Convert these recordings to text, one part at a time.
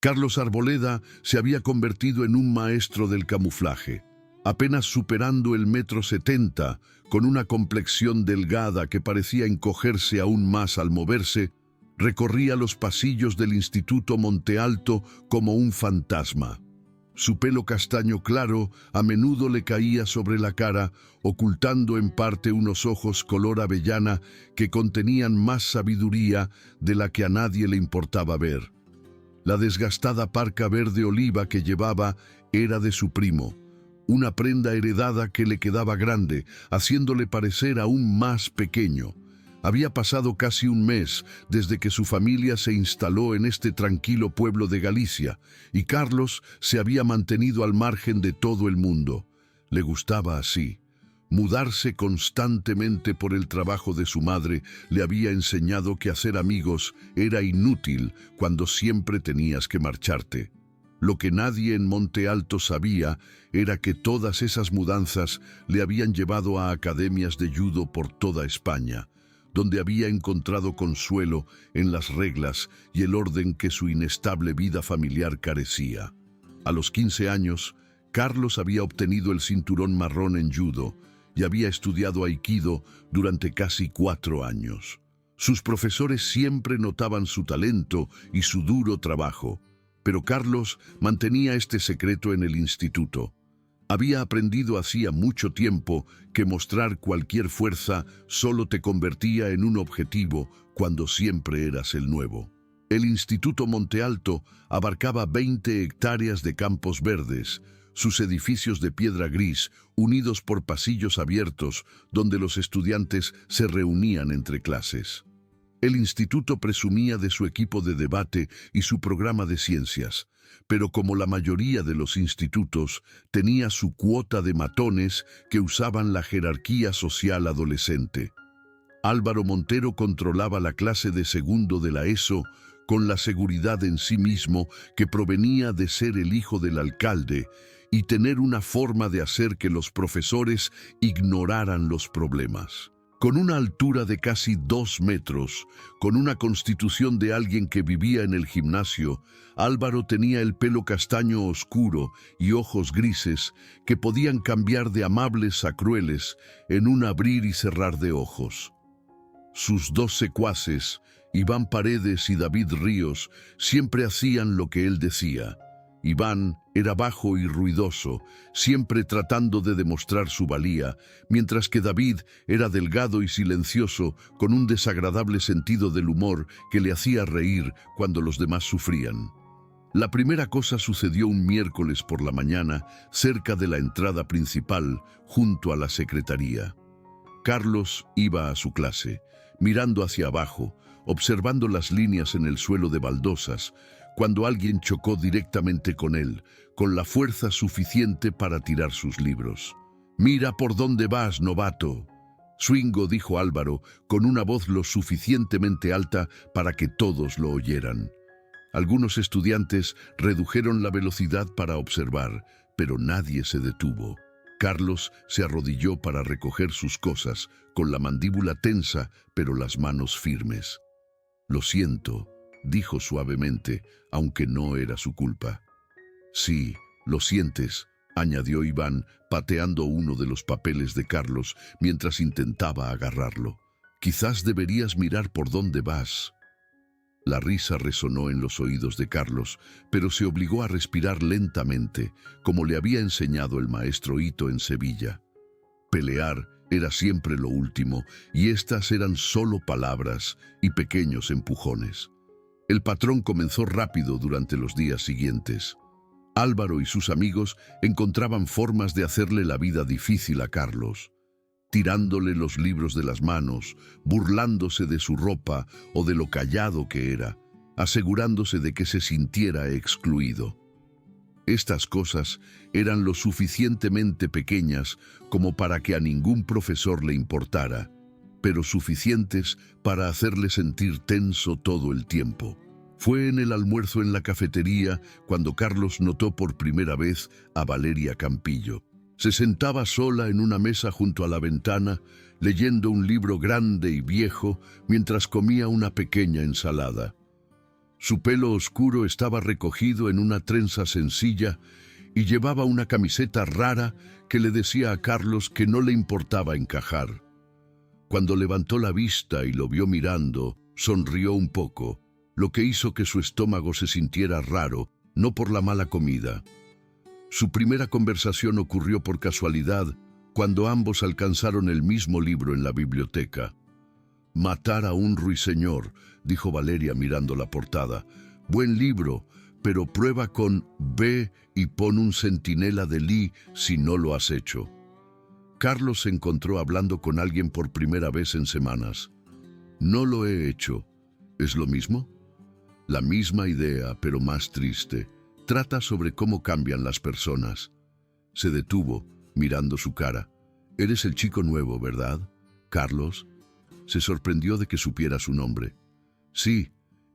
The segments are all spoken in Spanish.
Carlos Arboleda se había convertido en un maestro del camuflaje, apenas superando el 1,70 m, con una complexión delgada que parecía encogerse aún más al moverse. Recorría los pasillos del Instituto Monte Alto como un fantasma. Su pelo castaño claro a menudo le caía sobre la cara, ocultando en parte unos ojos color avellana que contenían más sabiduría de la que a nadie le importaba ver. La desgastada parca verde oliva que llevaba era de su primo, una prenda heredada que le quedaba grande, haciéndole parecer aún más pequeño. Había pasado casi un mes desde que su familia se instaló en este tranquilo pueblo de Galicia, y Carlos se había mantenido al margen de todo el mundo. Le gustaba así. Mudarse constantemente por el trabajo de su madre le había enseñado que hacer amigos era inútil cuando siempre tenías que marcharte. Lo que nadie en Monte Alto sabía era que todas esas mudanzas le habían llevado a academias de judo por toda España, donde había encontrado consuelo en las reglas y el orden que su inestable vida familiar carecía. A los 15 años, Carlos había obtenido el cinturón marrón en judo y había estudiado aikido durante casi 4 años. Sus profesores siempre notaban su talento y su duro trabajo, pero Carlos mantenía este secreto en el instituto. Había aprendido hacía mucho tiempo que mostrar cualquier fuerza solo te convertía en un objetivo cuando siempre eras el nuevo. El Instituto Monte Alto abarcaba 20 hectáreas de campos verdes, sus edificios de piedra gris, unidos por pasillos abiertos donde los estudiantes se reunían entre clases. El instituto presumía de su equipo de debate y su programa de ciencias, pero como la mayoría de los institutos, tenía su cuota de matones que usaban la jerarquía social adolescente. Álvaro Montero controlaba la clase de segundo de la ESO con la seguridad en sí mismo que provenía de ser el hijo del alcalde y tener una forma de hacer que los profesores ignoraran los problemas. Con una altura de casi 2 metros, con una constitución de alguien que vivía en el gimnasio, Álvaro tenía el pelo castaño oscuro y ojos grises que podían cambiar de amables a crueles en un abrir y cerrar de ojos. Sus 2 secuaces, Iván Paredes y David Ríos, siempre hacían lo que él decía. Iván era bajo y ruidoso, siempre tratando de demostrar su valía, mientras que David era delgado y silencioso, con un desagradable sentido del humor que le hacía reír cuando los demás sufrían. La primera cosa sucedió un miércoles por la mañana, cerca de la entrada principal, junto a la secretaría. Carlos iba a su clase, mirando hacia abajo, observando las líneas en el suelo de baldosas, cuando alguien chocó directamente con él, con la fuerza suficiente para tirar sus libros. «Mira por dónde vas, novato», Swingo dijo Álvaro, con una voz lo suficientemente alta para que todos lo oyeran. Algunos estudiantes redujeron la velocidad para observar, pero nadie se detuvo. Carlos se arrodilló para recoger sus cosas, con la mandíbula tensa, pero las manos firmes. «Lo siento», dijo suavemente, aunque no era su culpa. «Sí, lo sientes», añadió Iván, pateando uno de los papeles de Carlos mientras intentaba agarrarlo. «Quizás deberías mirar por dónde vas». La risa resonó en los oídos de Carlos, pero se obligó a respirar lentamente, como le había enseñado el maestro Ito en Sevilla. Pelear era siempre lo último, y estas eran solo palabras y pequeños empujones. El patrón comenzó rápido durante los días siguientes. Álvaro y sus amigos encontraban formas de hacerle la vida difícil a Carlos, tirándole los libros de las manos, burlándose de su ropa o de lo callado que era, asegurándose de que se sintiera excluido. Estas cosas eran lo suficientemente pequeñas como para que a ningún profesor le importara, pero suficientes para hacerle sentir tenso todo el tiempo. Fue en el almuerzo en la cafetería cuando Carlos notó por primera vez a Valeria Campillo. Se sentaba sola en una mesa junto a la ventana, leyendo un libro grande y viejo mientras comía una pequeña ensalada. Su pelo oscuro estaba recogido en una trenza sencilla y llevaba una camiseta rara que le decía a Carlos que no le importaba encajar. Cuando levantó la vista y lo vio mirando, sonrió un poco, lo que hizo que su estómago se sintiera raro, no por la mala comida. Su primera conversación ocurrió por casualidad cuando ambos alcanzaron el mismo libro en la biblioteca. Matar a un ruiseñor, dijo Valeria mirando la portada. Buen libro, pero prueba con B y pon un centinela de Lee si no lo has hecho. Carlos se encontró hablando con alguien por primera vez en semanas. No lo he hecho. ¿Es lo mismo? La misma idea, pero más triste. Trata sobre cómo cambian las personas. Se detuvo, mirando su cara. Eres el chico nuevo, ¿verdad, Carlos? Se sorprendió de que supiera su nombre. Sí,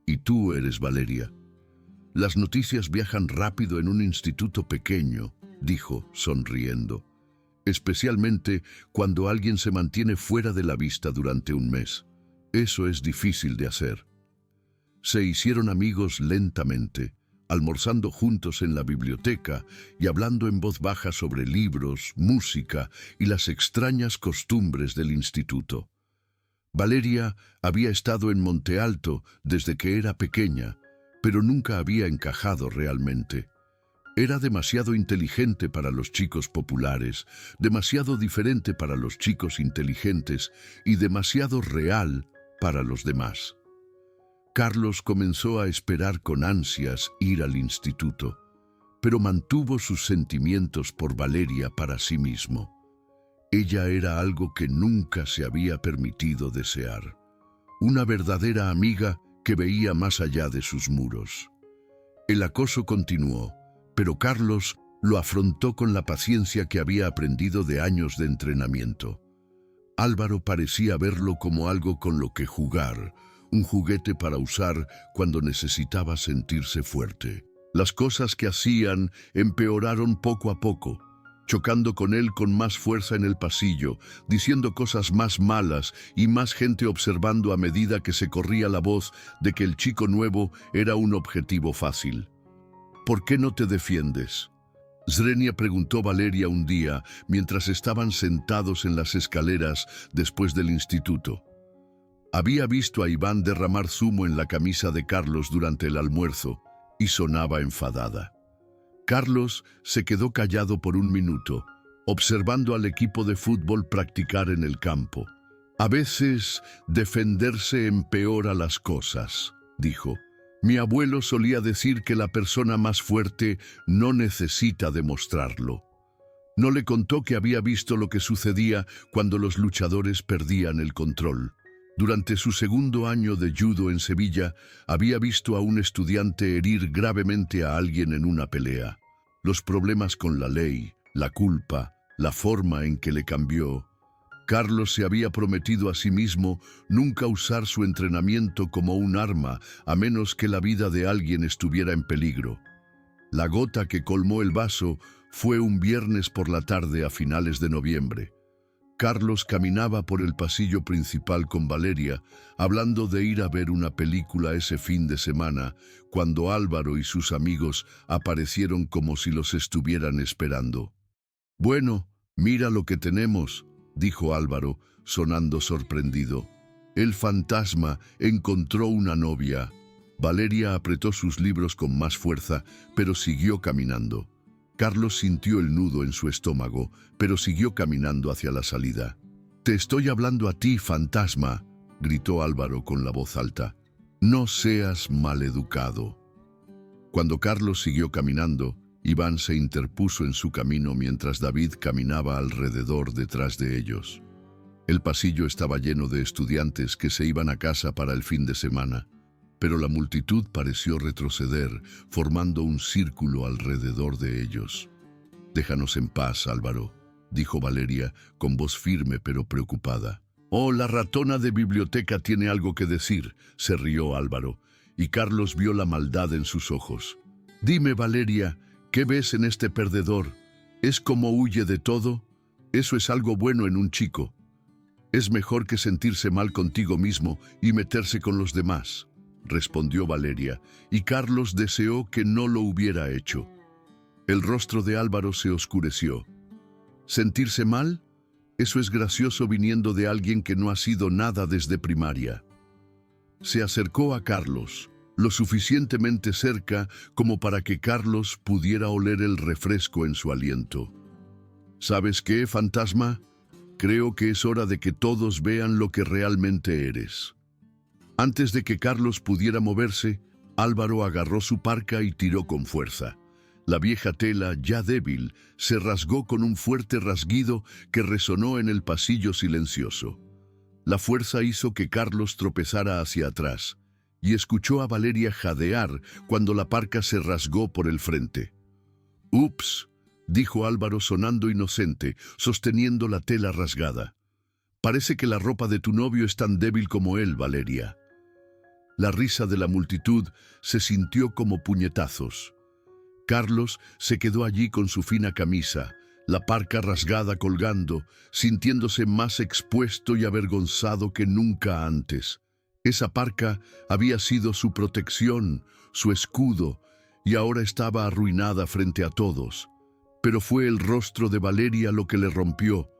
y tú eres Valeria. Las noticias viajan rápido en un instituto pequeño, dijo, sonriendo. Especialmente cuando alguien se mantiene fuera de la vista durante un mes. Eso es difícil de hacer. Se hicieron amigos lentamente, almorzando juntos en la biblioteca y hablando en voz baja sobre libros, música y las extrañas costumbres del instituto. Valeria había estado en Monte Alto desde que era pequeña, pero nunca había encajado realmente. Era demasiado inteligente para los chicos populares, demasiado diferente para los chicos inteligentes y demasiado real para los demás. Carlos comenzó a esperar con ansias ir al instituto, pero mantuvo sus sentimientos por Valeria para sí mismo. Ella era algo que nunca se había permitido desear. Una verdadera amiga que veía más allá de sus muros. El acoso continuó, pero Carlos lo afrontó con la paciencia que había aprendido de años de entrenamiento. Álvaro parecía verlo como algo con lo que jugar, un juguete para usar cuando necesitaba sentirse fuerte. Las cosas que hacían empeoraron poco a poco, chocando con él con más fuerza en el pasillo, diciendo cosas más malas y más gente observando a medida que se corría la voz de que el chico nuevo era un objetivo fácil. ¿Por qué no te defiendes? Zrenia preguntó Valeria un día mientras estaban sentados en las escaleras después del instituto. Había visto a Iván derramar zumo en la camisa de Carlos durante el almuerzo y sonaba enfadada. Carlos se quedó callado por un minuto, observando al equipo de fútbol practicar en el campo. A veces defenderse empeora las cosas, dijo. Mi abuelo solía decir que la persona más fuerte no necesita demostrarlo. No le contó que había visto lo que sucedía cuando los luchadores perdían el control. Durante su segundo año de judo en Sevilla, había visto a un estudiante herir gravemente a alguien en una pelea. Los problemas con la ley, la culpa, la forma en que le cambió. Carlos se había prometido a sí mismo nunca usar su entrenamiento como un arma, a menos que la vida de alguien estuviera en peligro. La gota que colmó el vaso fue un viernes por la tarde a finales de noviembre. Carlos caminaba por el pasillo principal con Valeria, hablando de ir a ver una película ese fin de semana, cuando Álvaro y sus amigos aparecieron como si los estuvieran esperando. Bueno, mira lo que tenemos, dijo Álvaro, sonando sorprendido. El fantasma encontró una novia. Valeria apretó sus libros con más fuerza, pero siguió caminando. Carlos sintió el nudo en su estómago, pero siguió caminando hacia la salida. «Te estoy hablando a ti, fantasma», gritó Álvaro con la voz alta. «No seas maleducado». Cuando Carlos siguió caminando, Iván se interpuso en su camino mientras David caminaba alrededor detrás de ellos. El pasillo estaba lleno de estudiantes que se iban a casa para el fin de semana, pero la multitud pareció retroceder, formando un círculo alrededor de ellos. «Déjanos en paz, Álvaro», dijo Valeria, con voz firme pero preocupada. «Oh, la ratona de biblioteca tiene algo que decir», se rió Álvaro, y Carlos vio la maldad en sus ojos. «Dime, Valeria, ¿qué ves en este perdedor? ¿Es como huye de todo? Eso es algo bueno en un chico. Es mejor que sentirse mal contigo mismo y meterse con los demás». respondió Valeria, y Carlos deseó que no lo hubiera hecho. El rostro de Álvaro se oscureció. ¿Sentirse mal? Eso es gracioso viniendo de alguien que no ha sido nada desde primaria. Se acercó a Carlos, lo suficientemente cerca como para que Carlos pudiera oler el refresco en su aliento. ¿Sabes qué, fantasma? Creo que es hora de que todos vean lo que realmente eres. Antes de que Carlos pudiera moverse, Álvaro agarró su parca y tiró con fuerza. La vieja tela, ya débil, se rasgó con un fuerte rasguido que resonó en el pasillo silencioso. La fuerza hizo que Carlos tropezara hacia atrás, y escuchó a Valeria jadear cuando la parca se rasgó por el frente. «Ups», dijo Álvaro sonando inocente, sosteniendo la tela rasgada. «Parece que la ropa de tu novio es tan débil como él, Valeria». La risa de la multitud se sintió como puñetazos. Carlos se quedó allí con su fina camisa, la parca rasgada colgando, sintiéndose más expuesto y avergonzado que nunca antes. Esa parca había sido su protección, su escudo, y ahora estaba arruinada frente a todos. Pero fue el rostro de Valeria lo que le rompió.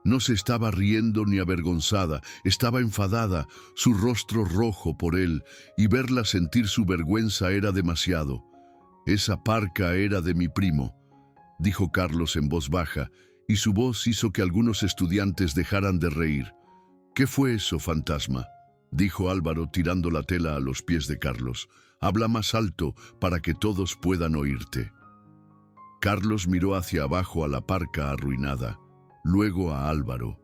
No se estaba riendo ni avergonzada, estaba enfadada, su rostro rojo por él, y verla sentir su vergüenza era demasiado. «Esa parca era de mi primo», dijo Carlos en voz baja, y su voz hizo que algunos estudiantes dejaran de reír. «¿Qué fue eso, fantasma?», dijo Álvaro tirando la tela a los pies de Carlos. «Habla más alto para que todos puedan oírte». Carlos miró hacia abajo a la parca arruinada, luego a Álvaro.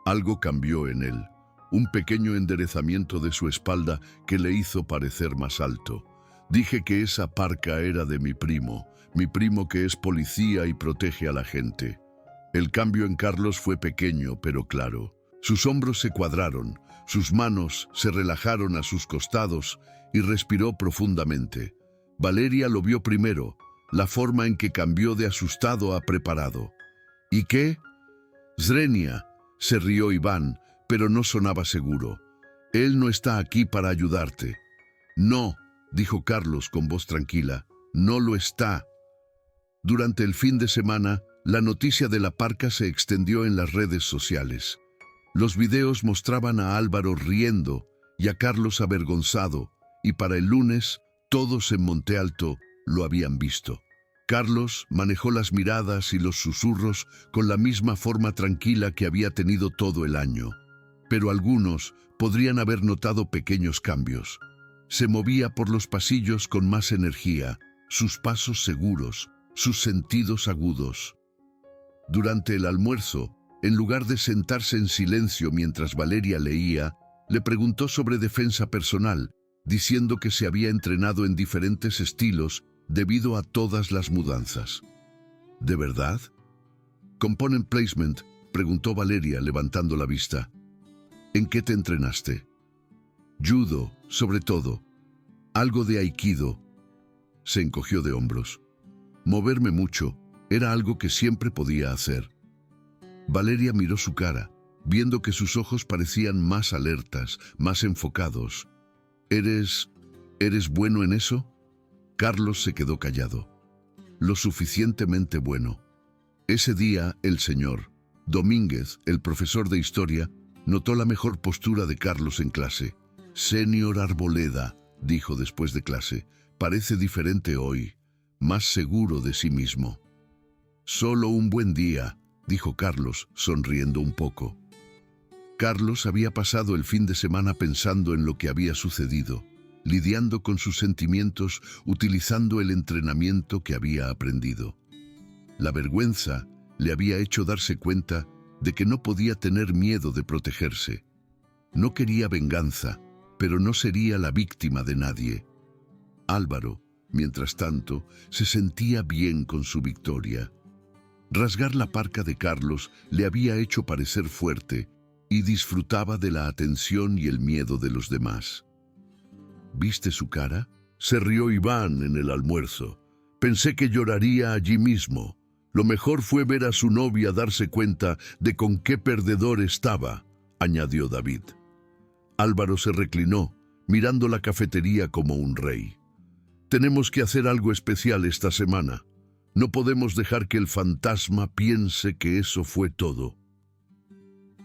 Algo cambió en él, un pequeño enderezamiento de su espalda que le hizo parecer más alto. «Dije que esa parca era de mi primo que es policía y protege a la gente». El cambio en Carlos fue pequeño, pero claro. Sus hombros se cuadraron, sus manos se relajaron a sus costados y respiró profundamente. Valeria lo vio primero, la forma en que cambió de asustado a preparado. «¿Y qué?» «Zrenia», se rió Iván, pero no sonaba seguro. «Él no está aquí para ayudarte». «No», dijo Carlos con voz tranquila, «no lo está». Durante el fin de semana, la noticia de la parca se extendió en las redes sociales. Los videos mostraban a Álvaro riendo y a Carlos avergonzado, y para el lunes, todos en Monte Alto lo habían visto. Carlos manejó las miradas y los susurros con la misma forma tranquila que había tenido todo el año. Pero algunos podrían haber notado pequeños cambios. Se movía por los pasillos con más energía, sus pasos seguros, sus sentidos agudos. Durante el almuerzo, en lugar de sentarse en silencio mientras Valeria leía, le preguntó sobre defensa personal, diciendo que se había entrenado en diferentes estilos debido a todas las mudanzas. ¿De verdad? «Component placement», preguntó Valeria levantando la vista. «¿En qué te entrenaste?» «Judo, sobre todo. Algo de aikido». Se encogió de hombros. «Moverme mucho era algo que siempre podía hacer». Valeria miró su cara, viendo que sus ojos parecían más alertas, más enfocados. ¿Eres bueno en eso?» Carlos se quedó callado. «Lo suficientemente bueno». Ese día, el señor Domínguez, el profesor de historia, notó la mejor postura de Carlos en clase. «Señor Arboleda», dijo después de clase, «parece diferente hoy, más seguro de sí mismo». «Solo un buen día», dijo Carlos, sonriendo un poco. Carlos había pasado el fin de semana pensando en lo que había sucedido, lidiando con sus sentimientos, utilizando el entrenamiento que había aprendido. La vergüenza le había hecho darse cuenta de que no podía tener miedo de protegerse. No quería venganza, pero no sería la víctima de nadie. Álvaro, mientras tanto, se sentía bien con su victoria. Rasgar la parca de Carlos le había hecho parecer fuerte y disfrutaba de la atención y el miedo de los demás. ¿Viste su cara?, se rió Iván en el almuerzo. Pensé que lloraría allí mismo. Lo mejor fue ver a su novia darse cuenta de con qué perdedor estaba, añadió David. Álvaro se reclinó, mirando la cafetería como un rey. Tenemos que hacer algo especial esta semana. No podemos dejar que el fantasma piense que eso fue todo.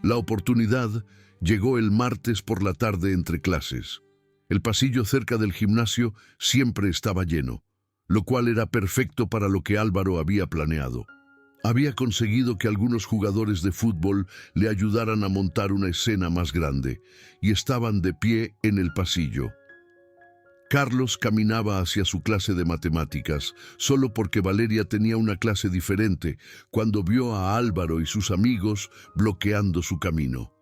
La oportunidad llegó el martes por la tarde entre clases. El pasillo cerca del gimnasio siempre estaba lleno, lo cual era perfecto para lo que Álvaro había planeado. Había conseguido que algunos jugadores de fútbol le ayudaran a montar una escena más grande, y estaban de pie en el pasillo. Carlos caminaba hacia su clase de matemáticas, solo porque Valeria tenía una clase diferente, cuando vio a Álvaro y sus amigos bloqueando su camino.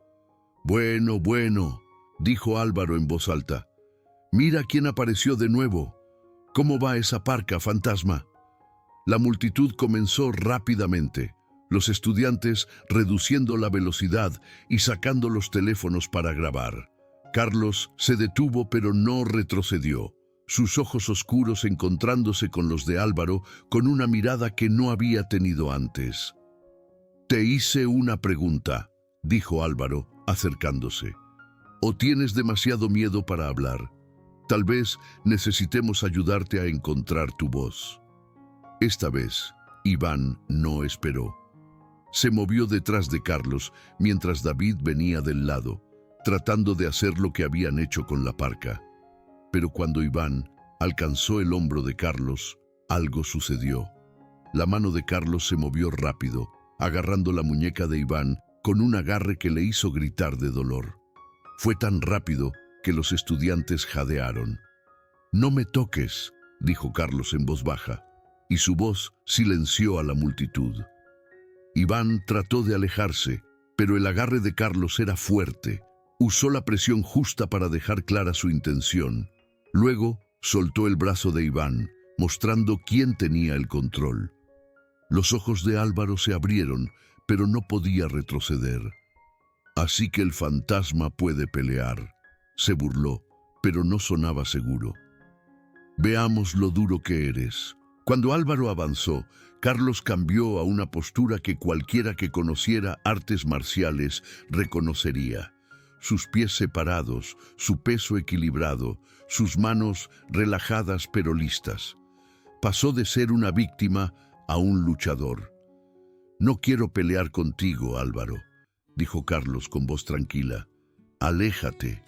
Bueno, dijo Álvaro en voz alta. Mira quién apareció de nuevo. ¿Cómo va esa parca, fantasma? La multitud comenzó rápidamente, los estudiantes reduciendo la velocidad y sacando los teléfonos para grabar. Carlos se detuvo pero no retrocedió, sus ojos oscuros encontrándose con los de Álvaro con una mirada que no había tenido antes. «Te hice una pregunta», dijo Álvaro, acercándose. «¿O tienes demasiado miedo para hablar? Tal vez necesitemos ayudarte a encontrar tu voz». Esta vez, Iván no esperó. Se movió detrás de Carlos mientras David venía del lado, tratando de hacer lo que habían hecho con la parca. Pero cuando Iván alcanzó el hombro de Carlos, algo sucedió. La mano de Carlos se movió rápido, agarrando la muñeca de Iván con un agarre que le hizo gritar de dolor. Fue tan rápido que los estudiantes jadearon. «No me toques», dijo Carlos en voz baja, y su voz silenció a la multitud. Iván trató de alejarse, pero el agarre de Carlos era fuerte. Usó la presión justa para dejar clara su intención. Luego soltó el brazo de Iván, mostrando quién tenía el control. Los ojos de Álvaro se abrieron, pero no podía retroceder. «Así que el fantasma puede pelear», se burló, pero no sonaba seguro. «Veamos lo duro que eres». Cuando Álvaro avanzó, Carlos cambió a una postura que cualquiera que conociera artes marciales reconocería. Sus pies separados, su peso equilibrado, sus manos relajadas pero listas. Pasó de ser una víctima a un luchador. «No quiero pelear contigo, Álvaro», dijo Carlos con voz tranquila. «Aléjate».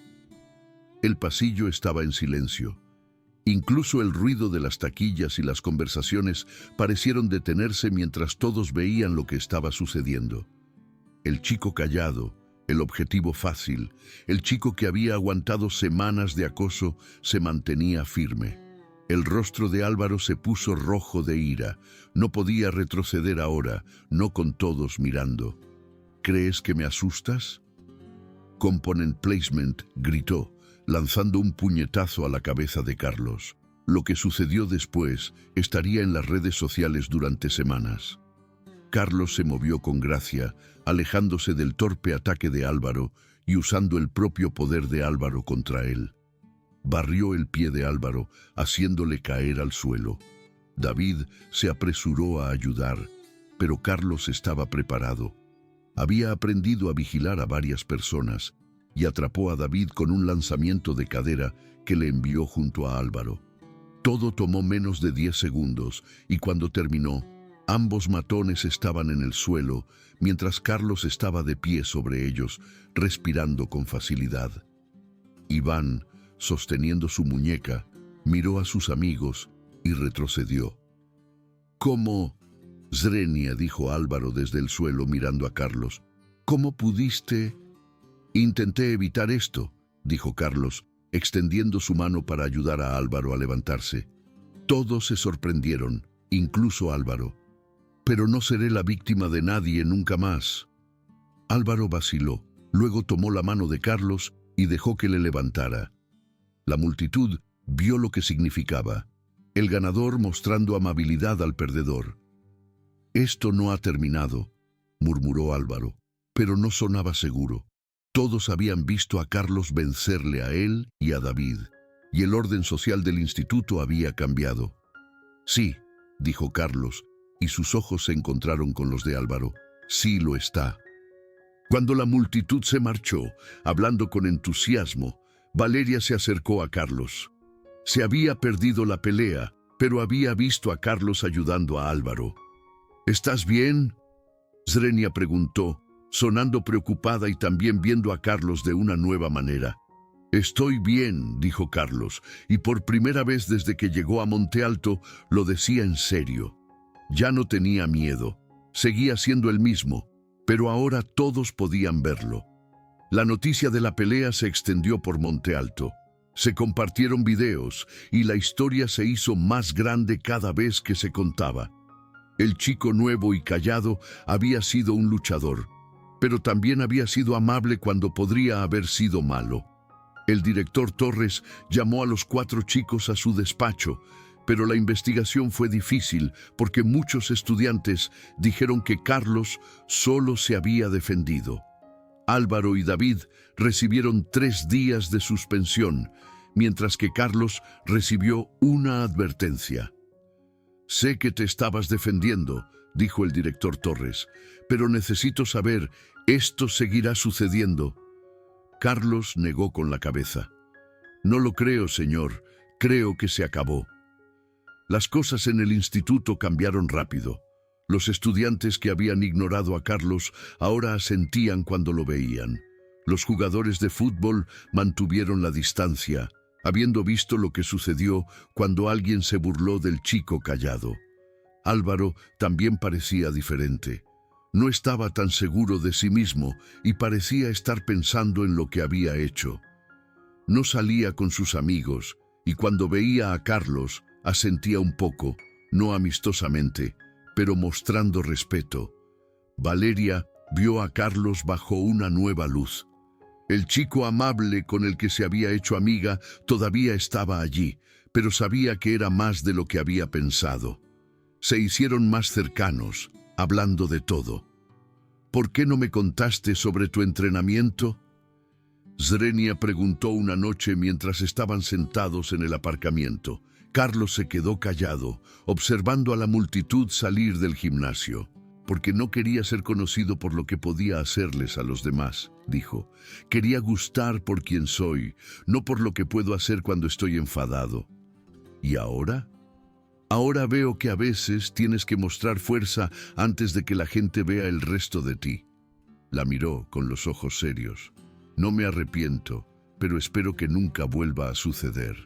El pasillo estaba en silencio. Incluso el ruido de las taquillas y las conversaciones parecieron detenerse mientras todos veían lo que estaba sucediendo. El chico callado, el objetivo fácil, el chico que había aguantado semanas de acoso, se mantenía firme. El rostro de Álvaro se puso rojo de ira. No podía retroceder ahora, no con todos mirando. «¿Crees que me asustas?». «Component placement», gritó, lanzando un puñetazo a la cabeza de Carlos. Lo que sucedió después estaría en las redes sociales durante semanas. Carlos se movió con gracia, alejándose del torpe ataque de Álvaro y usando el propio poder de Álvaro contra él. Barrió el pie de Álvaro, haciéndole caer al suelo. David se apresuró a ayudar, pero Carlos estaba preparado. Había aprendido a vigilar a varias personas y atrapó a David con un lanzamiento de cadera que le envió junto a Álvaro. Todo tomó menos de 10 segundos y cuando terminó, ambos matones estaban en el suelo, mientras Carlos estaba de pie sobre ellos, respirando con facilidad. Iván, sosteniendo su muñeca, miró a sus amigos y retrocedió. «¿Cómo?» «Zrenia», dijo Álvaro desde el suelo mirando a Carlos. «¿Cómo pudiste?» «Intenté evitar esto», dijo Carlos, extendiendo su mano para ayudar a Álvaro a levantarse. Todos se sorprendieron, incluso Álvaro. «Pero no seré la víctima de nadie nunca más». Álvaro vaciló, luego tomó la mano de Carlos y dejó que le levantara. La multitud vio lo que significaba, el ganador mostrando amabilidad al perdedor. «Esto no ha terminado», murmuró Álvaro, pero no sonaba seguro. Todos habían visto a Carlos vencerle a él y a David, y el orden social del instituto había cambiado. «Sí», dijo Carlos, y sus ojos se encontraron con los de Álvaro. «Sí lo está». Cuando la multitud se marchó, hablando con entusiasmo, Valeria se acercó a Carlos. Se había perdido la pelea, pero había visto a Carlos ayudando a Álvaro. ¿Estás bien?, Zrenia preguntó, sonando preocupada y también viendo a Carlos de una nueva manera. Estoy bien, dijo Carlos, y por primera vez desde que llegó a Monte Alto lo decía en serio. Ya no tenía miedo, seguía siendo el mismo, pero ahora todos podían verlo. La noticia de la pelea se extendió por Monte Alto. Se compartieron videos y la historia se hizo más grande cada vez que se contaba. El chico nuevo y callado había sido un luchador, pero también había sido amable cuando podría haber sido malo. El director Torres llamó a los 4 chicos a su despacho, pero la investigación fue difícil porque muchos estudiantes dijeron que Carlos solo se había defendido. Álvaro y David recibieron 3 días de suspensión, mientras que Carlos recibió una advertencia. Sé que te estabas defendiendo, dijo el director Torres, pero necesito saber, ¿esto seguirá sucediendo? Carlos negó con la cabeza. No lo creo, señor. Creo que se acabó. Las cosas en el instituto cambiaron rápido. Los estudiantes que habían ignorado a Carlos ahora asentían cuando lo veían. Los jugadores de fútbol mantuvieron la distancia, habiendo visto lo que sucedió cuando alguien se burló del chico callado. Álvaro también parecía diferente. No estaba tan seguro de sí mismo y parecía estar pensando en lo que había hecho. No salía con sus amigos y cuando veía a Carlos asentía un poco, no amistosamente, pero mostrando respeto. Valeria vio a Carlos bajo una nueva luz. El chico amable con el que se había hecho amiga todavía estaba allí, pero sabía que era más de lo que había pensado. Se hicieron más cercanos, hablando de todo. ¿Por qué no me contaste sobre tu entrenamiento?, Zrenia preguntó una noche mientras estaban sentados en el aparcamiento. Carlos se quedó callado, observando a la multitud salir del gimnasio. Porque no quería ser conocido por lo que podía hacerles a los demás, dijo. Quería gustar por quien soy, no por lo que puedo hacer cuando estoy enfadado. ¿Y ahora? Ahora veo que a veces tienes que mostrar fuerza antes de que la gente vea el resto de ti. La miró con los ojos serios. No me arrepiento, pero espero que nunca vuelva a suceder.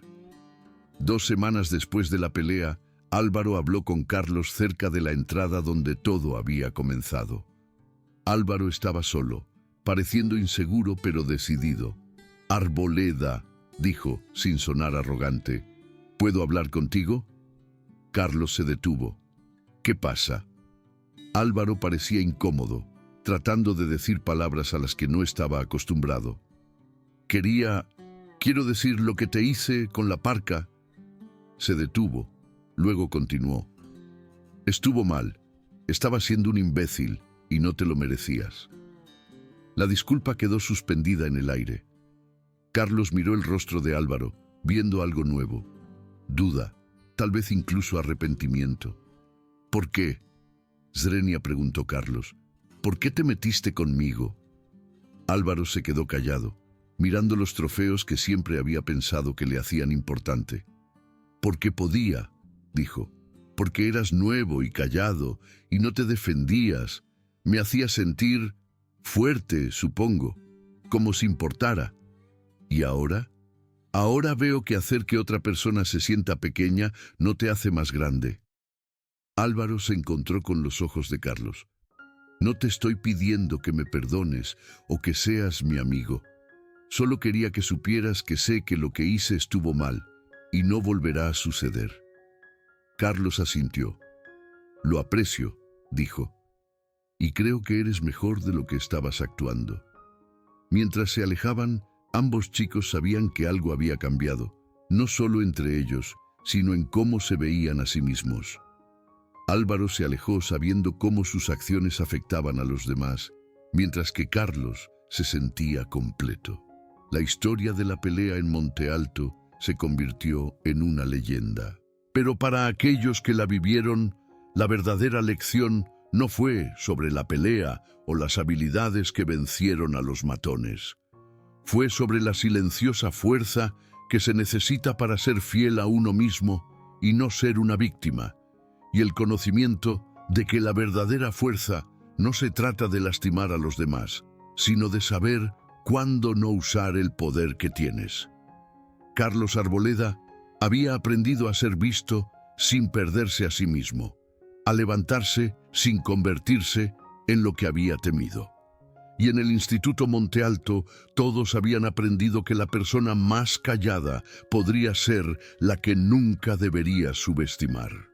2 semanas después de la pelea, Álvaro habló con Carlos cerca de la entrada donde todo había comenzado. Álvaro estaba solo, pareciendo inseguro pero decidido. Arboleda, dijo, sin sonar arrogante. ¿Puedo hablar contigo? Carlos se detuvo. ¿Qué pasa? Álvaro parecía incómodo, tratando de decir palabras a las que no estaba acostumbrado. Quiero decir lo que te hice con la parca. Se detuvo, luego continuó. Estuvo mal, estaba siendo un imbécil y no te lo merecías. La disculpa quedó suspendida en el aire. Carlos miró el rostro de Álvaro, viendo algo nuevo. Duda, tal vez incluso arrepentimiento. ¿Por qué? Zrenia preguntó Carlos. ¿Por qué te metiste conmigo? Álvaro se quedó callado, mirando los trofeos que siempre había pensado que le hacían importante. Porque podía, dijo, porque eras nuevo y callado y no te defendías. Me hacías sentir fuerte, supongo, como si importara. ¿Y ahora? Ahora veo que hacer que otra persona se sienta pequeña no te hace más grande. Álvaro se encontró con los ojos de Carlos. No te estoy pidiendo que me perdones o que seas mi amigo. Solo quería que supieras que sé que lo que hice estuvo mal y no volverá a suceder. Carlos asintió. Lo aprecio, dijo, y creo que eres mejor de lo que estabas actuando. Mientras se alejaban, ambos chicos sabían que algo había cambiado, no solo entre ellos, sino en cómo se veían a sí mismos. Álvaro se alejó sabiendo cómo sus acciones afectaban a los demás, mientras que Carlos se sentía completo. La historia de la pelea en Monte Alto se convirtió en una leyenda. Pero para aquellos que la vivieron, la verdadera lección no fue sobre la pelea o las habilidades que vencieron a los matones. Fue sobre la silenciosa fuerza que se necesita para ser fiel a uno mismo y no ser una víctima, y el conocimiento de que la verdadera fuerza no se trata de lastimar a los demás, sino de saber cuándo no usar el poder que tienes. Carlos Arboleda había aprendido a ser visto sin perderse a sí mismo, a levantarse sin convertirse en lo que había temido. Y en el Instituto Monte Alto todos habían aprendido que la persona más callada podría ser la que nunca debería subestimar.